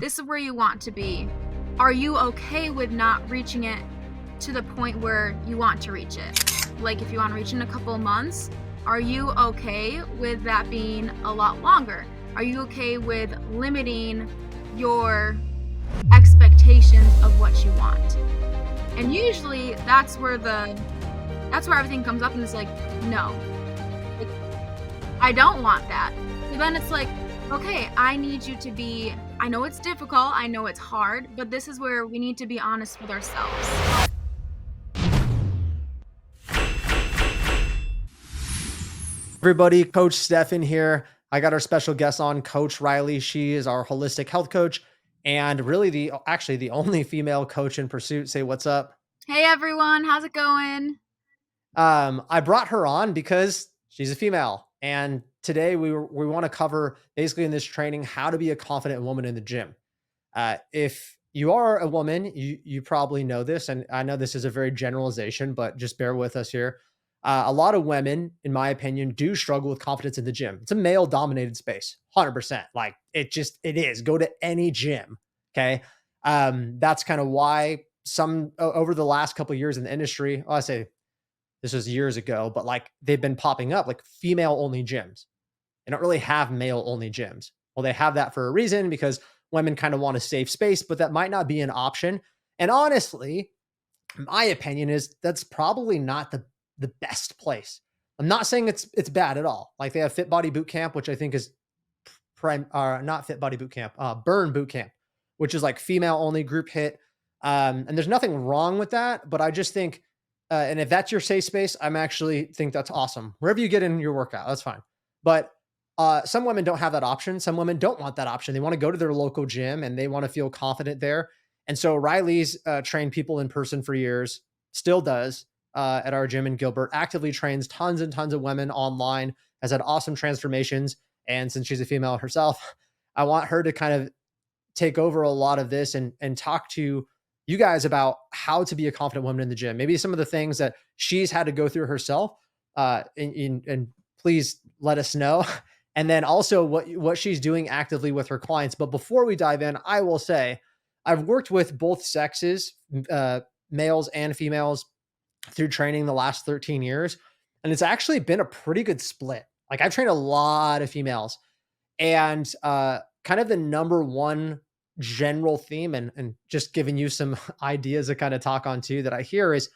this is where you want to be. Are you okay with not reaching it to the point where you want to reach it? Like if you want to reach in a couple of months, are you okay with that being a lot longer? Are you okay with limiting your expectations of what you want? And usually that's where everything comes up and it's like, no, like, I don't want that. So then it's like, okay, I need you to be, I know it's difficult, I know it's hard, but this is where we need to be honest with ourselves. Everybody, Coach Stefan here. I got our special guest on, Coach Riley. She is our holistic health coach and really the only female coach in Pursuit. Say what's up. Hey everyone, how's it going? I brought her on because she's a female, and today we want to cover basically in this training how to be a confident woman in the gym. If you are a woman, you probably know this, and I know this is a very generalization, but just bear with us here. A lot of women, in my opinion, do struggle with confidence in the gym. It's a male dominated space, 100%. Like it is. Go to any gym. Okay. That's kind of why over the last couple of years in the industry, I say this was years ago, but like they've been popping up like female only gyms. They don't really have male only gyms. Well, they have that for a reason because women kind of want a safe space, but that might not be an option. And honestly, my opinion is that's probably not the best place. I'm not saying it's bad at all. Like they have Fit Body Boot Camp, which I think is not Fit Body Boot Camp, Burn Boot Camp, which is like female only group hit. And there's nothing wrong with that, but I just think, and if that's your safe space, I'm actually think that's awesome. Wherever you get in your workout, that's fine. But some women don't have that option. Some women don't want that option. They want to go to their local gym and they want to feel confident there. And so Riley's trained people in person for years, still does at our gym in Gilbert, actively trains tons and tons of women online, has had awesome transformations. And since she's a female herself, I want her to kind of take over a lot of this and talk to you guys about how to be a confident woman in the gym. Maybe some of the things that she's had to go through herself. And please let us know. And then also what she's doing actively with her clients. But before we dive in, I will say I've worked with both sexes, males and females, through training the last 13 years. And it's actually been a pretty good split. Like I've trained a lot of females, and kind of the number one general theme and just giving you some ideas to kind of talk on too that I hear is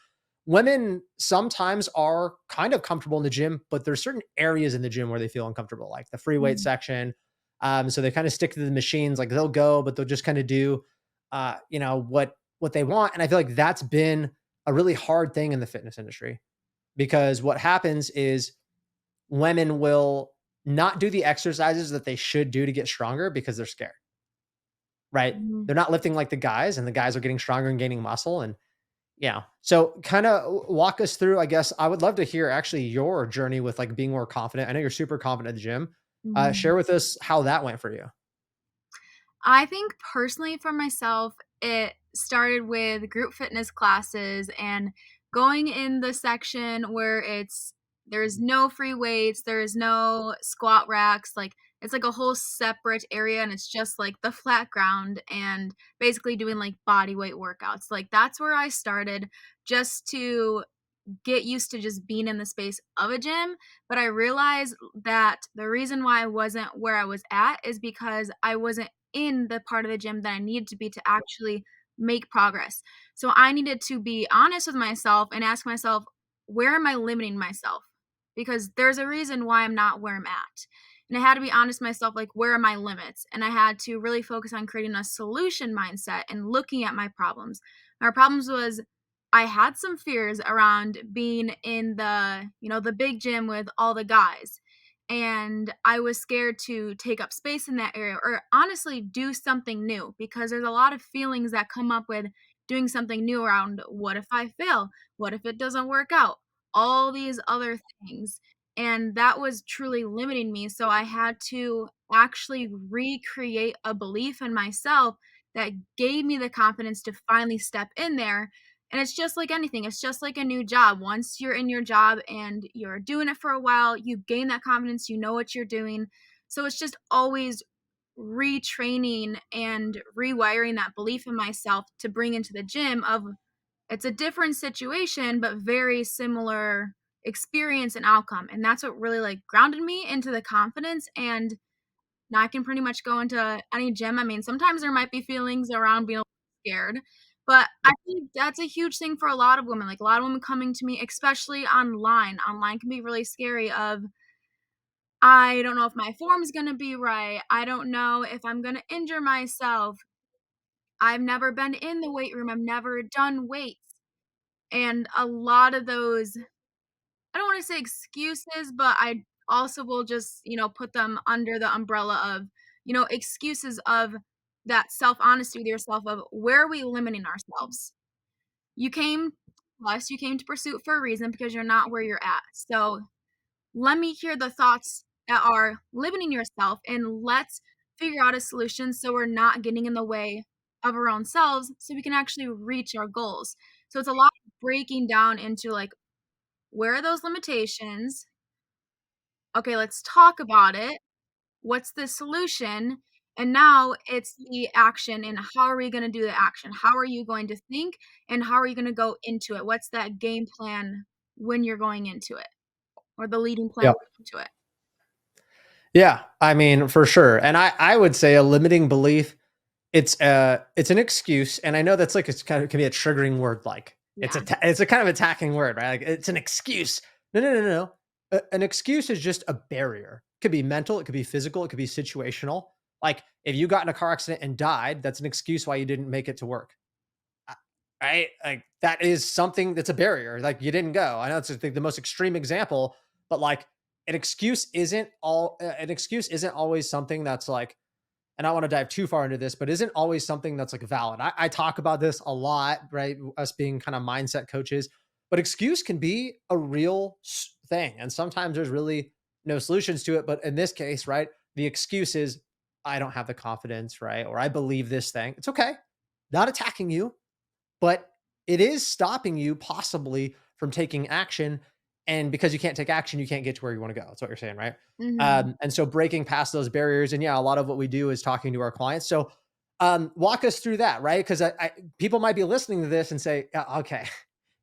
women sometimes are kind of comfortable in the gym, but there's certain areas in the gym where they feel uncomfortable, like the free weight section. So they kind of stick to the machines, like they'll go, but they'll just kind of do, what they want. And I feel like that's been a really hard thing in the fitness industry, because what happens is women will not do the exercises that they should do to get stronger because they're scared, right? Mm-hmm. They're not lifting like the guys, and the guys are getting stronger and gaining muscle. And yeah. So kind of walk us through, I guess I would love to hear actually your journey with like being more confident. I know you're super confident at the gym. Mm-hmm. Share with us how that went for you. I think personally for myself, it started with group fitness classes and going in the section where there's no free weights, there's no squat racks, like it's like a whole separate area and it's just like the flat ground and basically doing like body weight workouts. Like that's where I started, just to get used to just being in the space of a gym. But I realized that the reason why I wasn't where I was at is because I wasn't in the part of the gym that I needed to be to actually make progress. So I needed to be honest with myself and ask myself, where am I limiting myself? Because there's a reason why I'm not where I'm at. And I had to be honest with myself, like, where are my limits? And I had to really focus on creating a solution mindset and looking at my problems. My problems was I had some fears around being in the big gym with all the guys. And I was scared to take up space in that area or honestly do something new, because there's a lot of feelings that come up with doing something new around what if I fail? What if it doesn't work out? All these other things. And that was truly limiting me. So I had to actually recreate a belief in myself that gave me the confidence to finally step in there. And it's just like anything. It's just like a new job. Once you're in your job and you're doing it for a while, you gain that confidence, you know what you're doing. So it's just always retraining and rewiring that belief in myself to bring into the gym of it's a different situation but very similar experience and outcome, and that's what really like grounded me into the confidence. And now I can pretty much go into any gym. I mean, sometimes there might be feelings around being a little scared, but I think that's a huge thing for a lot of women. Like a lot of women coming to me, especially online. Online can be really scary of I don't know if my form's gonna be right. I don't know if I'm gonna injure myself. I've never been in the weight room. I've never done weights. And a lot of those, I don't wanna say excuses, but I also will just, put them under the umbrella of, excuses of that self-honesty with yourself of where are we limiting ourselves? You came to us, you came to Pursuit for a reason because you're not where you're at. So let me hear the thoughts that are limiting yourself and let's figure out a solution so we're not getting in the way of our own selves so we can actually reach our goals. So it's a lot of breaking down into like, where are those limitations? Okay, let's talk about it. What's the solution? And now it's the action and how are we going to do the action? How are you going to think and how are you going to go into it? What's that game plan when you're going into it or the leading plan Yep. going into it? Yeah, I mean, for sure. And I would say a limiting belief, it's an excuse, and I know that's like it's kind of can be a triggering word, like Yeah. it's a kind of attacking word, right? Like it's an excuse. No, no, no, no. An excuse is just a barrier. It could be mental, it could be physical, it could be situational. Like if you got in a car accident and died, that's an excuse why you didn't make it to work. Uh, Right? Like that is something that's a barrier. Like you didn't go. I know it's like the most extreme example, but like an excuse isn't always something that's like, and I don't want to dive too far into this, but isn't always something that's like valid. I talk about this a lot, right? Us being kind of mindset coaches, but excuse can be a real thing. And sometimes there's really no solutions to it. But in this case, right, the excuse is I don't have the confidence, right? Or I believe this thing. It's okay. Not attacking you, but it is stopping you possibly from taking action. And because you can't take action, you can't get to where you want to go. That's what you're saying, right? Mhm. And so breaking past those barriers, and yeah, a lot of what we do is talking to our clients. So walk us through that, right? Because people might be listening to this and say, "Yeah, okay,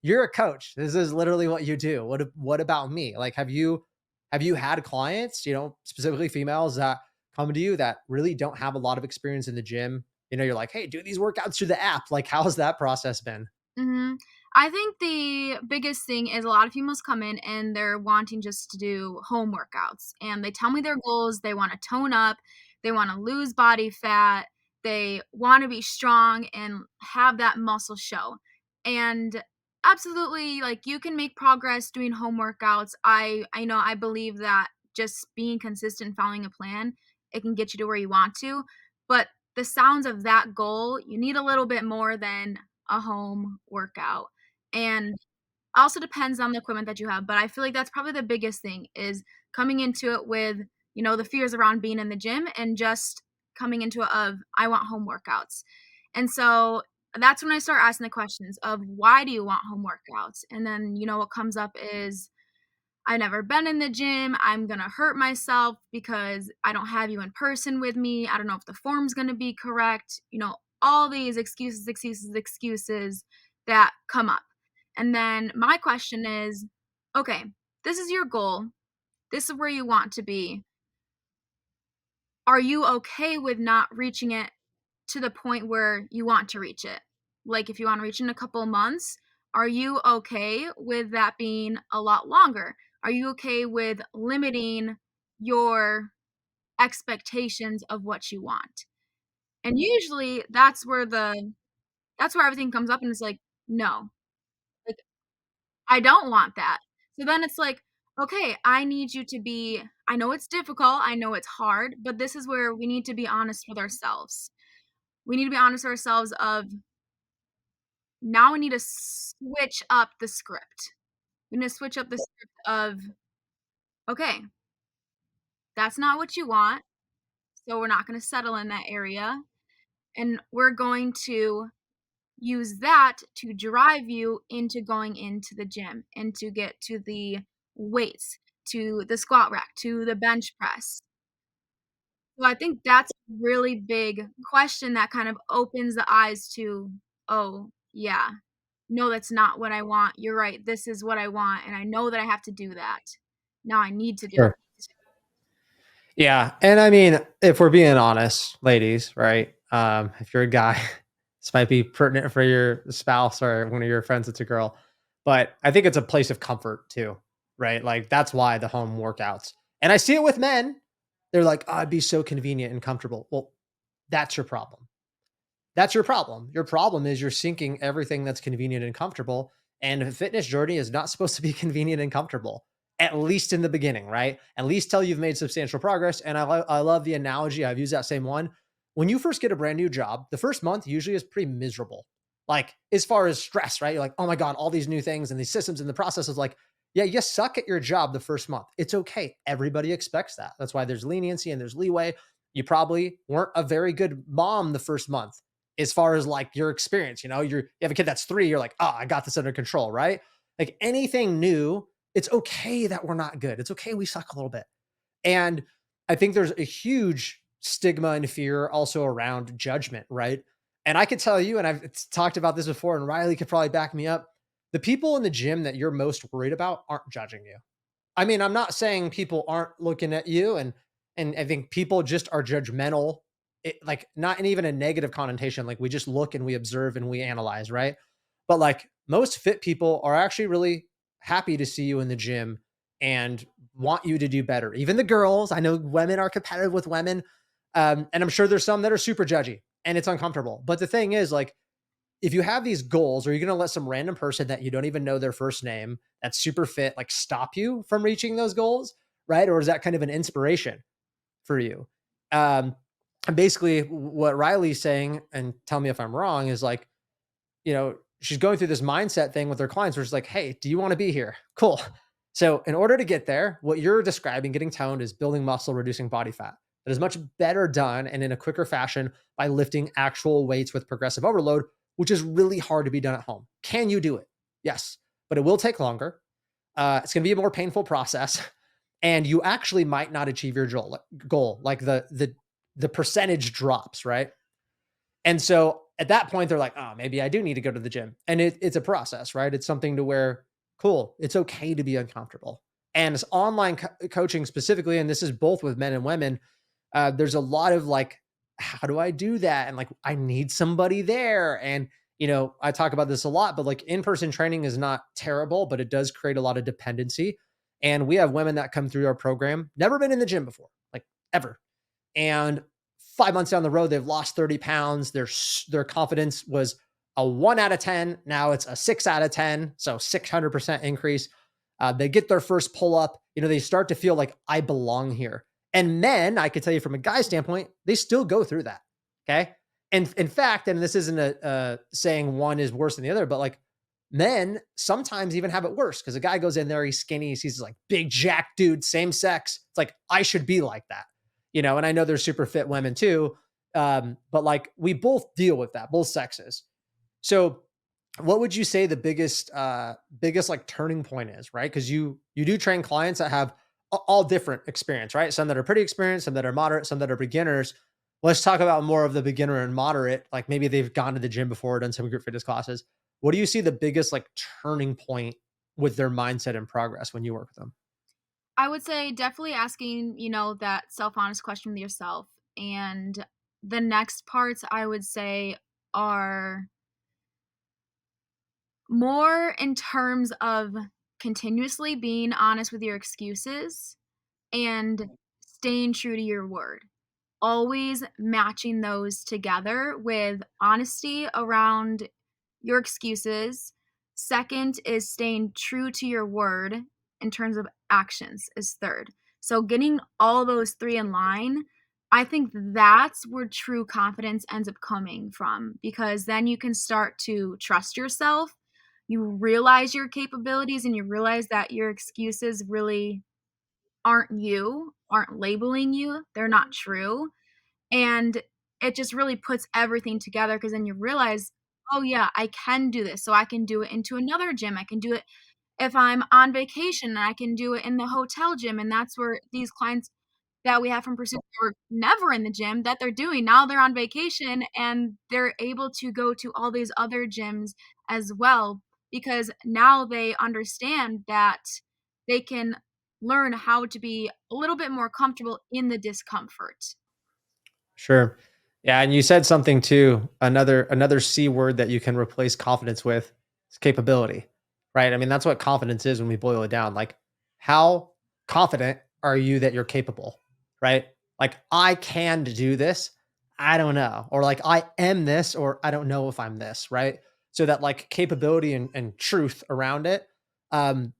you're a coach. This is literally what you do. What about me? Like, have you had clients, specifically females that come to you that really don't have a lot of experience in the gym? You're like, hey, do these workouts through the app. Like, how's that process been? Mhm. I think the biggest thing is a lot of females come in and they're wanting just to do home workouts, and they tell me their goals, they wanna tone up, they wanna lose body fat, they wanna be strong and have that muscle show, and absolutely, like, you can make progress doing home workouts. I know I believe that just being consistent, following a plan, it can get you to where you want to, but the sounds of that goal, you need a little bit more than a home workout. And also depends on the equipment that you have, but I feel like that's probably the biggest thing is coming into it with, the fears around being in the gym and just coming into it of I want home workouts. And so that's when I start asking the questions of why do you want home workouts? And then, what comes up is I've never been in the gym. I'm going to hurt myself because I don't have you in person with me. I don't know if the form's going to be correct. All these excuses, excuses, excuses that come up. And then my question is okay, this is your goal. This is where you want to be. Are you okay with not reaching it to the point where you want to reach it? Like if you want to reach in a couple of months, are you okay with that being a lot longer? Are you okay with limiting your expectations of what you want? And usually that's where everything comes up and it's like, no. Like I don't want that. So then it's like, okay, I need you to be I know it's difficult, I know it's hard, but this is where we need to be honest with ourselves. We need to be honest with ourselves of now we need to switch up the script. We need to switch up the script of, okay, that's not what you want, so we're not gonna settle in that area, and we're going to use that to drive you into going into the gym and to get to the weights, to the squat rack, to the bench press. So I think that's really big question that kind of opens the eyes to, "Oh, yeah. No, that's not what I want. You're right. This is what I want, and I know that I have to do that. Now I need to do Sure. it." Yeah, and I mean, if we're being honest, ladies, right? If you're a guy, this might be pertinent for your spouse or one of your friends that's a girl, but I think it's a place of comfort too, right? Like that's why the home workouts. And I see it with men. They're like, "Oh, it'd be so convenient and comfortable." Well, that's your problem. That's your problem. Your problem is you're sinking everything that's convenient and comfortable. And a fitness journey is not supposed to be convenient and comfortable, at least in the beginning, right? At least till you've made substantial progress. And I love the analogy. I've used that same one. When you first get a brand new job, the first month usually is pretty miserable. Like, as far as stress, right? You're like, oh my God, all these new things and these systems and the process is like, yeah, you suck at your job the first month. It's okay. Everybody expects that. That's why there's leniency and there's leeway. You probably weren't a very good mom the first month as far as like your experience. You have a kid that's 3, you're like, oh, I got this under control, right? Like anything new, it's okay that we're not good. It's okay we suck a little bit. And I think there's a huge stigma and fear also around judgment, right? And I could tell you, and I've talked about this before, and Riley could probably back me up. The people in the gym that you're most worried about aren't judging you. I mean, I'm not saying people aren't looking at you, and I think people just are judgmental, like not in even a negative connotation. Like we just look and we observe and we analyze, right? But like most fit people are actually really happy to see you in the gym and want you to do better. Even the girls, I know women are competitive with women, and I'm sure there's some that are super judgy and it's uncomfortable. But the thing is, like, if you have these goals, are you going to let some random person that you don't even know their first name that's super fit like stop you from reaching those goals, right? Or is that kind of an inspiration for you? And basically, what Riley's saying, and tell me if I'm wrong, is like, she's going through this mindset thing with her clients where she's like, hey, do you want to be here? Cool. So, in order to get there, what you're describing, getting toned, is building muscle, reducing body fat. That is much better done and in a quicker fashion by lifting actual weights with progressive overload, which is really hard to be done at home. Can you do it? Yes, but it will take longer. It's going to be a more painful process, and you actually might not achieve your goal. Like the percentage drops, right? And so at that point, they're like, oh, maybe I do need to go to the gym. And it's a process, right? It's something to where, cool, it's okay to be uncomfortable. And it's online coaching specifically, and this is both with men and women. There's a lot of like, how do I do that? And like, I need somebody there. And, I talk about this a lot, but like in person training is not terrible, but it does create a lot of dependency. And we have women that come through our program, never been in the gym before, like ever. And 5 months down the road, they've lost 30 pounds. Their confidence was a 1 out of 10. Now it's a 6 out of 10. So 600% increase. They get their first pull up. They start to feel like I belong here. And men, I could tell you from a guy standpoint, they still go through that. Okay. And in fact, and this isn't a saying one is worse than the other, but like men sometimes even have it worse because a guy goes in there, he's skinny, he sees like big jack dude, same sex. It's like, I should be like that. And I know there's super fit women too. But like we both deal with that, both sexes. So what would you say the biggest like turning point is, right? Because you do train clients that have all different experience, right? Some that are pretty experienced, some that are moderate, some that are beginners. Let's talk about more of the beginner and moderate. Like maybe they've gone to the gym before, done some group fitness classes. What do you see the biggest like turning point with their mindset and progress when you work with them? I would say definitely asking, that self-honest question with yourself. And the next parts I would say are more in terms of continuously being honest with your excuses and staying true to your word. Always matching those together with honesty around your excuses. Second is staying true to your word in terms of actions, is third. So getting all those three in line, I think that's where true confidence ends up coming from, because then you can start to trust yourself. You realize your capabilities and you realize that your excuses really aren't labeling you, they're not true. And it just really puts everything together because then you realize, "Oh, yeah, I can do this." So I can do it into another gym. I can do it if I'm on vacation, and I can do it in the hotel gym, and that's where these clients, that we have from pursuit that were never in the gym that they're doing. Now they're on vacation and they're able to go to all these other gyms as well because now they understand that they can learn how to be a little bit more comfortable in the discomfort. Sure. Yeah, and you said something too, another C word that you can replace confidence with is capability, right? I mean, that's what confidence is when we boil it down. Like, how confident are you that you're capable, right? Like, I can do this. I don't know. Or like, I am this, or I don't know if I'm this, right? So that like capability and truth around it, um,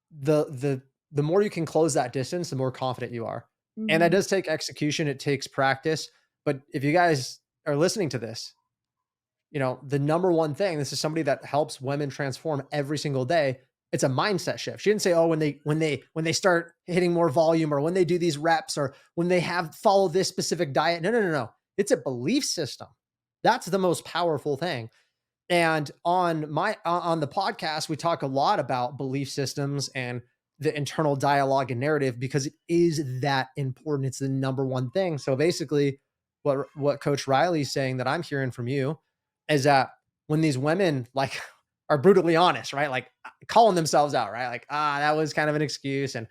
the more you can close that distance, the more confident you are. And that Mhm. does take execution, it takes practice. But if you guys are listening to this, the number one thing, this is somebody that helps women transform every single day. It's a mindset shift. She didn't say, "Oh, when they start hitting more volume or when they do these reps or when they have follow this specific diet." No, no, no, no. It's a belief system. That's the most powerful thing. And on the podcast, we talk a lot about belief systems and the internal dialogue and narrative because it is that important. It's the number one thing. So basically, what Coach Riley's saying that I'm hearing from you is that when these women like are brutally honest, right? Like calling themselves out, right? Like, that was kind of an excuse. And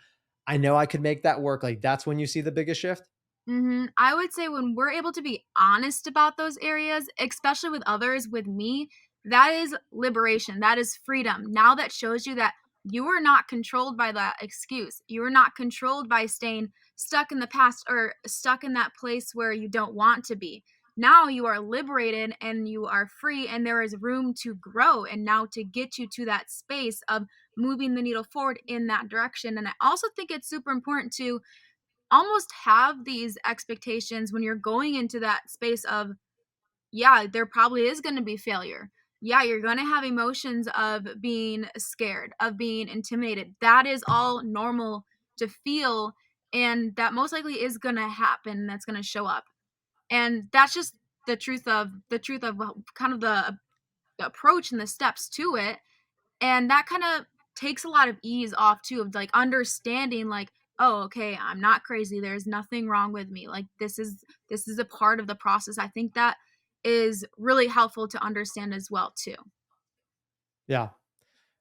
I know I could make that work. Like that's when you see the biggest shift. Mhm. I would say when we're able to be honest about those areas, especially with others, with me, that is liberation. That is freedom. Now that shows you that you are not controlled by that excuse. You are not controlled by staying stuck in the past or stuck in that place where you don't want to be. Now you are liberated and you are free, and there is room to grow and now to get you to that space of moving the needle forward in that direction. And I also think it's super important to almost have these expectations when you're going into that space of, yeah, there probably is going to be failure. Yeah, you're going to have emotions of being scared, of being intimidated. That is all normal to feel, and that most likely is going to happen. That's going to show up. And that's just the truth of kind of the approach and the steps to it, and that kind of takes a lot of ease off too of like understanding like, oh, okay, I'm not crazy, there's nothing wrong with me, like this is a part of the process. I think that is really helpful to understand as well too. Yeah.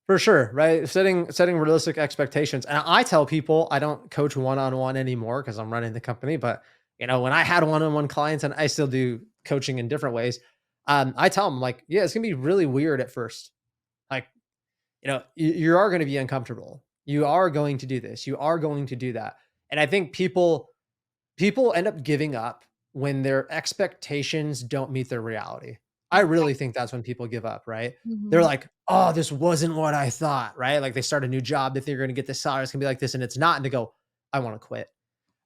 For sure, right? Setting realistic expectations. And I tell people I don't coach one-on-one anymore because I'm running the company, but when I had one-on-one clients and I still do coaching in different ways, I tell them like, yeah, it's gonna be really weird at first. Like, you are gonna be uncomfortable. You are going to do this, you are going to do that. And I think people end up giving up when their expectations don't meet their reality. I really think that's when people give up, right? They're Mhm. like, "Oh, this wasn't what I thought," right? Like they start a new job, they think they're gonna get this salary, it's gonna be like this, and it's not, and they go, "I wanna quit."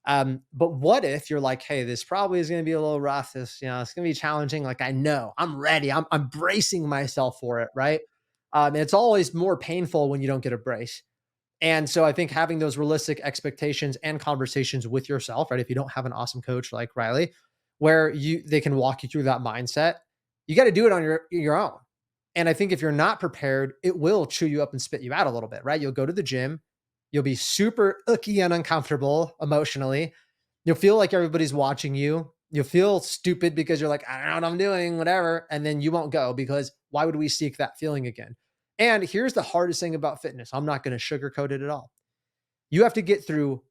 But what if you're like, "Hey, this probably is gonna be a little rough. It's gonna be challenging. Like I know, I'm ready. I'm bracing myself for it, right?" It's always more painful when you don't get a brace. And so I think having those realistic expectations and conversations with yourself, right? If you don't have an awesome coach like Riley, where they can walk you through that mindset, you got to do it on your own. And I think if you're not prepared, it will chew you up and spit you out a little bit, right? You'll go to the gym, you'll be super icky and uncomfortable emotionally. You'll feel like everybody's watching you. You'll feel stupid because you're like, I don't know what I'm doing, whatever. And then you won't go because why would we seek that feeling again? And here's the hardest thing about fitness. I'm not going to sugarcoat it at all. You have to get through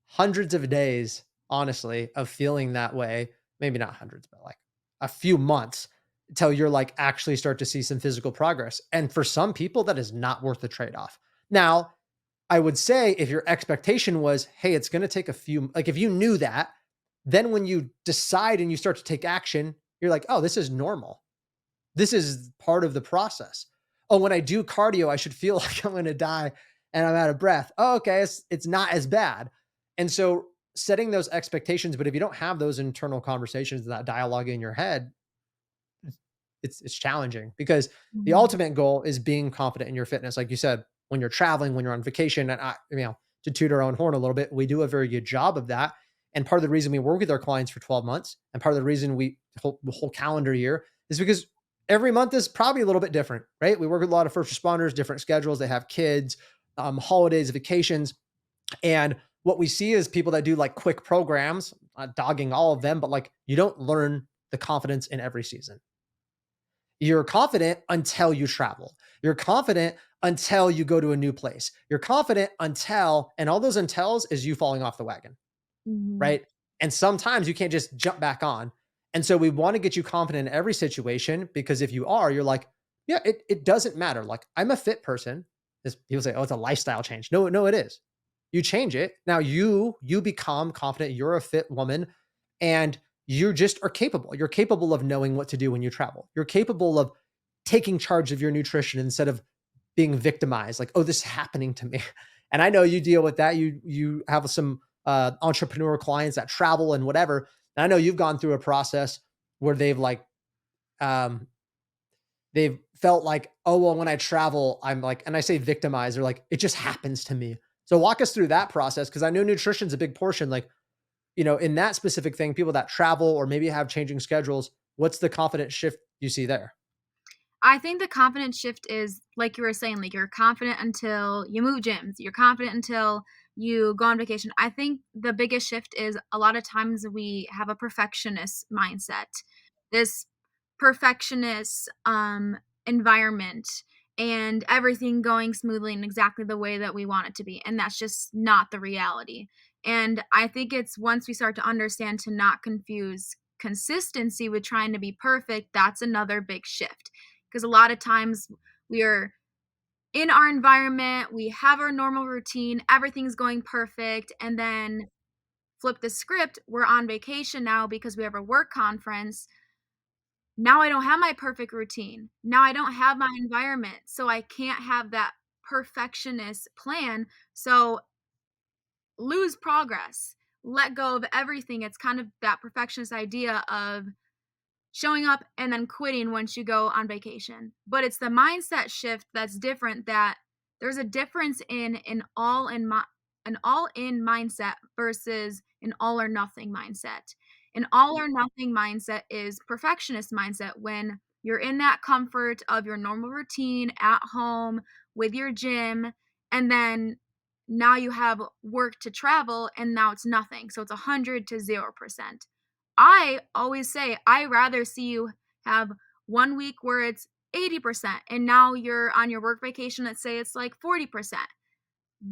hundreds of days, honestly, of feeling that way. Maybe not hundreds, but like a few months until you're like actually start to see some physical progress. And for some people, that is not worth the trade off. Now, I would say if your expectation was, hey, it's going to take like if you knew that, then when you decide and you start to take action, you're like, oh, this is normal. This is part of the process. Oh, when I do cardio, I should feel like I'm going to die and I'm out of breath. Oh, okay. It's not as bad. And so setting those expectations, but if you don't have those internal conversations and that dialogue in your head, it's challenging because the Mhm. ultimate goal is being confident in your fitness. Like you said, when you're traveling, when you're on vacation, and to toot our own horn a little bit, we do a very good job of that. And part of the reason we work with our clients for 12 months and part of the reason the whole calendar year is because every month is probably a little bit different, right? We work with a lot of first responders, different schedules. They have kids, holidays, vacations. And what we see is people that do like quick programs, dogging all of them, but like you don't learn the confidence in every season. You're confident until you travel. You're confident until you go to a new place. You're confident until, and all those untils is you falling off the wagon, Mhm. right? And sometimes you can't just jump back on. And so we want to get you confident in every situation because if you are, you're like, yeah, it doesn't matter. Like I'm a fit person. This people say, oh, it's a lifestyle change. No, no, it is. You change it. Now you become confident. You're a fit woman and you just are capable. You're capable of knowing what to do when you travel. You're capable of taking charge of your nutrition instead of being victimized. Like, oh, this is happening to me. And I know you deal with that. You have some entrepreneur clients that travel and whatever. And I know you've gone through a process where um, they've felt like, oh well, when I travel, I'm like, and I say victimized, or like it just happens to me. So walk us through that process because I know nutrition's a big portion. Like, in that specific thing, people that travel or maybe have changing schedules, what's the confidence shift you see there? I think the confidence shift is like you were saying, like you're confident until you move gyms. You're confident until you go on vacation. I think the biggest shift is a lot of times we have a perfectionist mindset. This perfectionist environment and everything going smoothly and exactly the way that we want it to be. And that's just not the reality. And I think it's once we start to understand to not confuse consistency with trying to be perfect, that's another big shift because a lot of times we are in our environment, we have our normal routine, everything's going perfect, and then flip the script, we're on vacation now because we have a work conference. Now I don't have my perfect routine. Now I don't have my environment, so I can't have that perfectionist plan. So lose progress. Let go of everything. It's kind of that perfectionist idea of showing up and then quitting once you go on vacation. But it's the mindset shift that's different that there's a difference in an all in mindset versus an all or nothing mindset. An all or nothing mindset is perfectionist mindset when you're in that comfort of your normal routine at home with your gym and then now you have work to travel and now it's nothing. So it's 100 to 0%. I always say I rather see you have 1 week where it's 80% and now you're on your work vacation, let's say it's like 40%.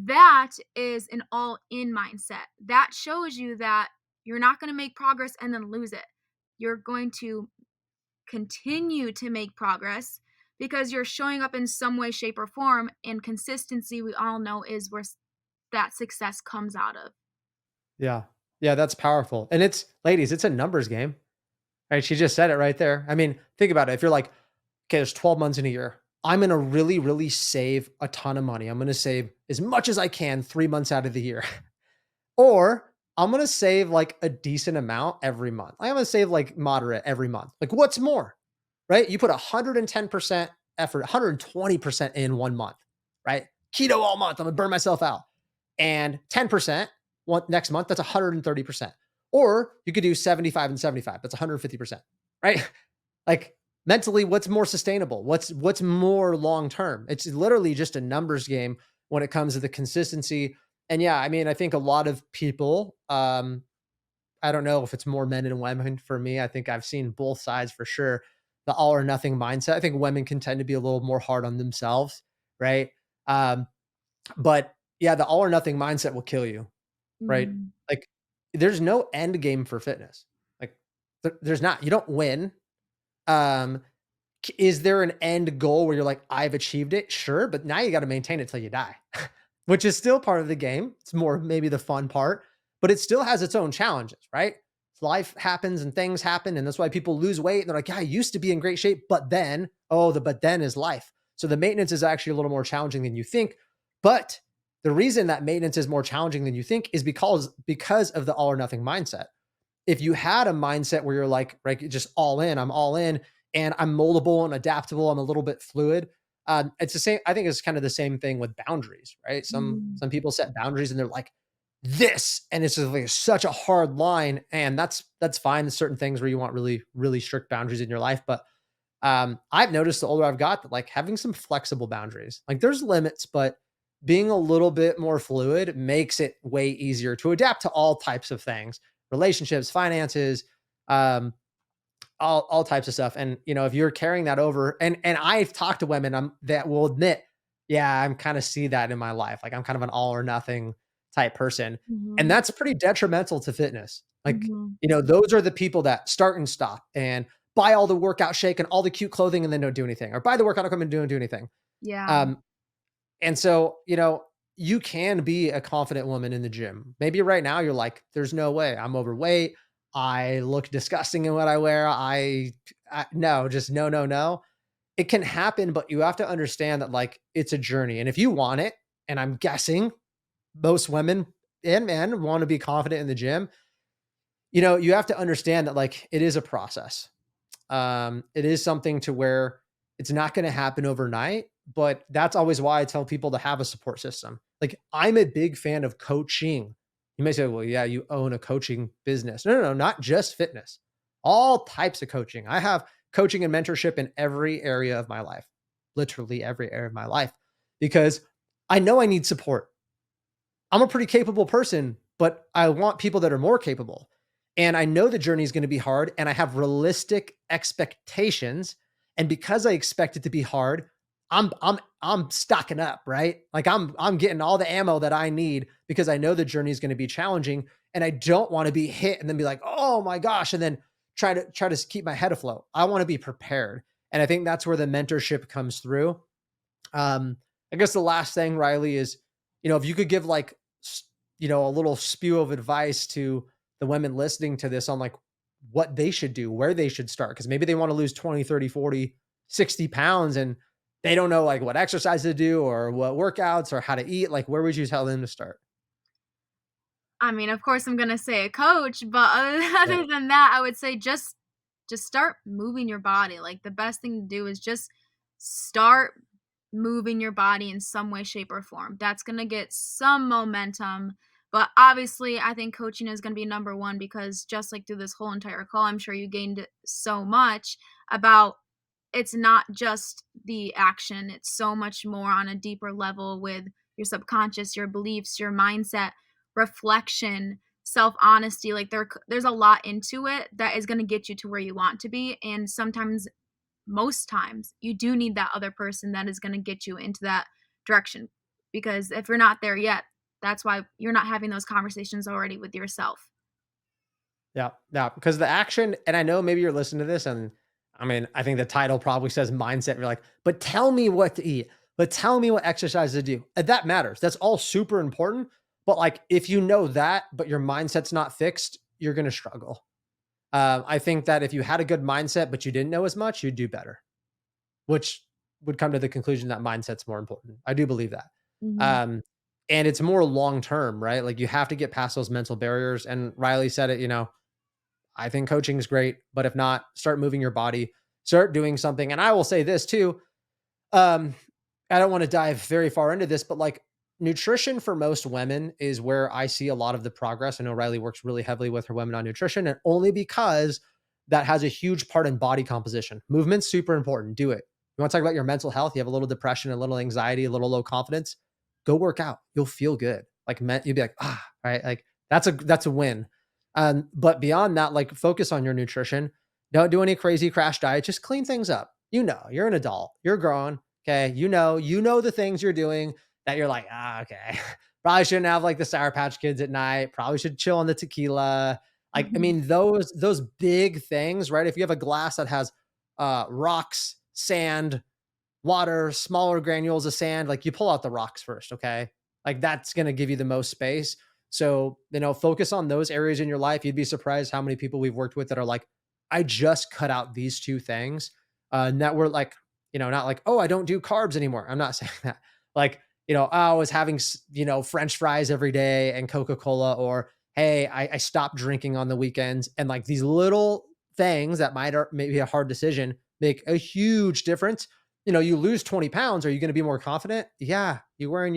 That is an all in mindset. That shows you that you're not going to make progress and then lose it. You're going to continue to make progress because you're showing up in some way, shape, or form. And consistency, we all know, is where that success comes out of. Yeah. Yeah, that's powerful. And it's ladies, it's a numbers game. Right? She just said it right there. I mean, think about it. If you're like, okay, there's 12 months in a year. I'm going to really, really save a ton of money. I'm going to save as much as I can 3 months out of the year. Or I'm going to save like a decent amount every month. I'm going to save like moderate every month. Like, what's more, right? You put 110% effort, 120% in 1 month, right? Keto all month. I'm going to burn myself out. And 10% next month, that's 130%. Or you could do 75 and 75. That's 150%, right? Like mentally, what's more sustainable? What's more long term? It's literally just a numbers game when it comes to the consistency. And yeah, I mean, I think a lot of people, I don't know if it's more men and women for me. I think I've seen both sides for sure. The all or nothing mindset. I think women can tend to be a little more hard on themselves, right? Um, but yeah, the all or nothing mindset will kill you, right? Mhm. Like, there's no end game for fitness. Like, there's not. You don't win. Um, is there an end goal where you're like, I've achieved it? Sure, but now you got to maintain it till you die, which is still part of the game. It's more maybe the fun part, but it still has its own challenges, right? Life happens and things happen. And that's why people lose weight. And they're like, yeah, I used to be in great shape, but then, oh, the but then is life. So the maintenance is actually a little more challenging than you think. But the reason that maintenance is more challenging than you think is because of the all or nothing mindset. If you had a mindset where you're like, right, just all in, I'm all in, and I'm moldable and adaptable, I'm a little bit fluid. It's the same. I think it's kind of the same thing with boundaries, right? Some Mhm. some people set boundaries and they're like this, and it's just like such a hard line, and that's fine. There's certain things where you want really really strict boundaries in your life, but I've noticed the older I've got that like having some flexible boundaries, like there's limits, but being a little bit more fluid makes it way easier to adapt to all types of things, relationships, finances, um, all types of stuff. And if you're carrying that over, and I've talked to women that will admit, yeah, I'm kind of see that in my life. Like I'm kind of an all or nothing type person. And Mhm. that's pretty detrimental to fitness. Like, Mhm. those are the people that start and stop and buy all the workout shake and all the cute clothing and then don't do anything, or buy the workout equipment and don't do anything. Yeah. Um, and so, you can be a confident woman in the gym. Maybe right now you're like, there's no way. I'm overweight. I look disgusting in what I wear. No, just no, no, no. It can happen, but you have to understand that like it's a journey. And if you want it, and I'm guessing most women and men want to be confident in the gym, you have to understand that like it is a process. It is something to where it's not going to happen overnight, but that's always why I tell people to have a support system. Like I'm a big fan of coaching. You may say, well, yeah, you own a coaching business. No, no, no, not just fitness, all types of coaching. I have coaching and mentorship in every area of my life, literally every area of my life, because I know I need support. I'm a pretty capable person, but I want people that are more capable. And I know the journey is going to be hard and I have realistic expectations. And because I expect it to be hard, I'm stocking up, right? Like I'm getting all the ammo that I need because I know the journey is going to be challenging and I don't want to be hit and then be like, "Oh my gosh," and then try to keep my head afloat. I want to be prepared. And I think that's where the mentorship comes through. um, I guess the last thing, Riley, is if you could give like a little spew of advice to the women listening to this on like what they should do, where they should start, because maybe they want to lose 20, 30, 40, 60 pounds and they don't know like what exercise to do or what workouts or how to eat. Like, where would you tell them to start? I mean, of course, I'm gonna say a coach, but other Yeah. other than that, I would say just start moving your body. Like the best thing to do is just start moving your body in some way, shape, or form. That's gonna get some momentum. But obviously, I think coaching is gonna be number one because just like through this whole entire call, I'm sure you gained so much about it's not just the action, it's so much more on a deeper level with your subconscious, your beliefs, your mindset, reflection, self-honesty. Like there's a lot into it that is going to get you to where you want to be, and sometimes, most times, you do need that other person that is going to get you into that direction, because if you're not there yet, that's why you're not having those conversations already with yourself. Yeah, yeah, because the action, and I know maybe you're listening to this, and I mean, I think the title probably says mindset. And you're like, but tell me what to eat, but tell me what exercise to do. And that matters. That's all super important. But like, if you know that, but your mindset's not fixed, you're gonna struggle. I think that if you had a good mindset, but you didn't know as much, you'd do better, which would come to the conclusion that mindset's more important. I do believe that. Mhm. Um, and it's more long term, right? Like you have to get past those mental barriers. And Riley said it, I think coaching is great, but if not, start moving your body, start doing something. And I will say this too. Um, I don't want to dive very far into this, but like nutrition for most women is where I see a lot of the progress. I know Riley works really heavily with her women on nutrition, and only because that has a huge part in body composition. Movement's super important. Do it. You want to talk about your mental health? You have a little depression, a little anxiety, a little low confidence. Go work out. You'll feel good. Like you'll be like, right. Like that's a win. But beyond that, like focus on your nutrition. Don't do any crazy crash diet. Just clean things up. You're an adult. You're grown. Okay. You know the things you're doing that you're like, okay. Probably shouldn't have like the Sour Patch Kids at night. Probably should chill on the tequila. Like, I Mhm. mean, those big things, right? If you have a glass that has rocks, sand, water, smaller granules of sand, like you pull out the rocks first, okay? Like that's going to give you the most space. So, focus on those areas in your life. You'd be surprised how many people we've worked with that are like, I just cut out these two things. And that we're like, not like, oh, I don't do carbs anymore. I'm not saying that. Like, oh, I was having, French fries every day and Coca Cola, or hey, I stopped drinking on the weekends. And like these little things that might or maybe a hard decision make a huge difference. You lose 20 pounds. Are you going to be more confident? Yeah. You're wearing,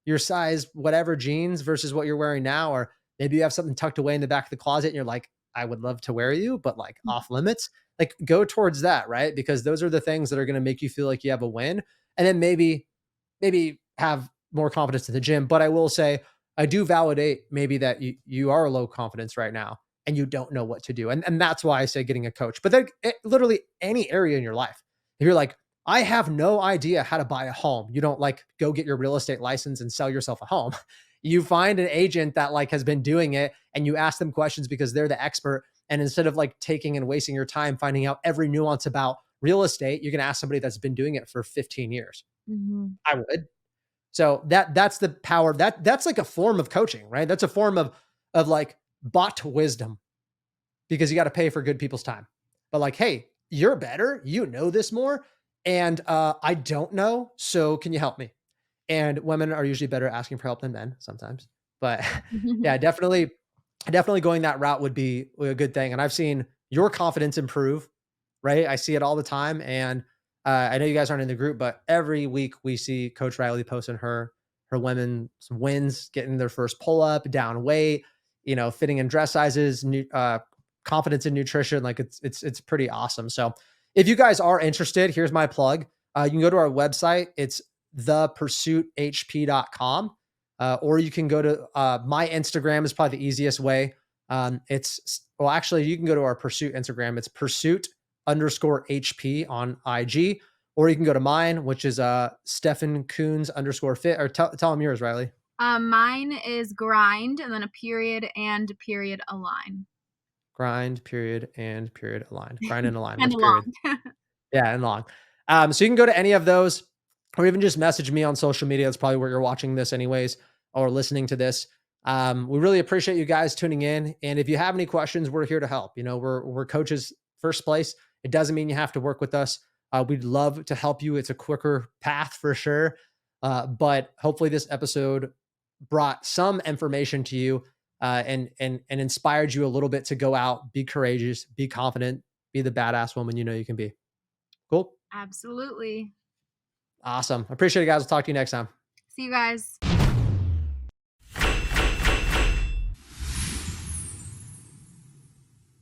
your size, whatever jeans versus what you're wearing now. Or maybe you have something tucked away in the back of the closet and you're like, I would love to wear you, but like off limits. Like go towards that, right? Because those are the things that are going to make you feel like you have a win. And then maybe have more confidence in the gym. But I will say, I do validate maybe that you are low confidence right now and you don't know what to do. And that's why I say getting a coach. But then literally any area in your life. If you're like, I have no idea how to buy a home. You don't like go get your real estate license and sell yourself a home. You find an agent that like has been doing it and you ask them questions because they're the expert. And instead of like taking and wasting your time finding out every nuance about real estate, you can ask somebody that's been doing it for 15 years. Mhm. I would. So that's the power. That's like a form of coaching, right? That's a form of like bought wisdom because you got to pay for good people's time. But like, hey, you're better, you know this more, and I don't know, so can you help me? And women are usually better at asking for help than men sometimes. But yeah, definitely going that route would be a good thing. And I've seen your confidence improve, right? I see it all the time. And I know you guys aren't in the group, but every week we see Coach Riley posting her women's wins, getting their first pull up, down weight, fitting in dress sizes, new confidence in nutrition. Like it's pretty awesome. So if you guys are interested, here's my plug. You can go to our website. It's thepursuithp.com. Or you can go to my Instagram is probably the easiest way. Actually, you can go to our Pursuit Instagram. It's pursuit_HP on IG. Or you can go to mine, which is Stefan Coons _fit. Or tell them yours, Riley. Mine is grind and then a period and period align. Grind, period, and period align. Grind and align And with period. along. Yeah, and long. So you can go to any of those or even just message me on social media. That's probably where you're watching this anyways or listening to this. We really appreciate you guys tuning in. And if you have any questions, we're here to help. We're coaches first place. It doesn't mean you have to work with us. We'd love to help you. It's a quicker path for sure. But hopefully this episode brought some information to you and inspired you a little bit to go out, be courageous, be confident, be the badass woman you know you can be. Cool. Absolutely. Awesome. Appreciate it, guys. We'll talk to you next time. See you guys.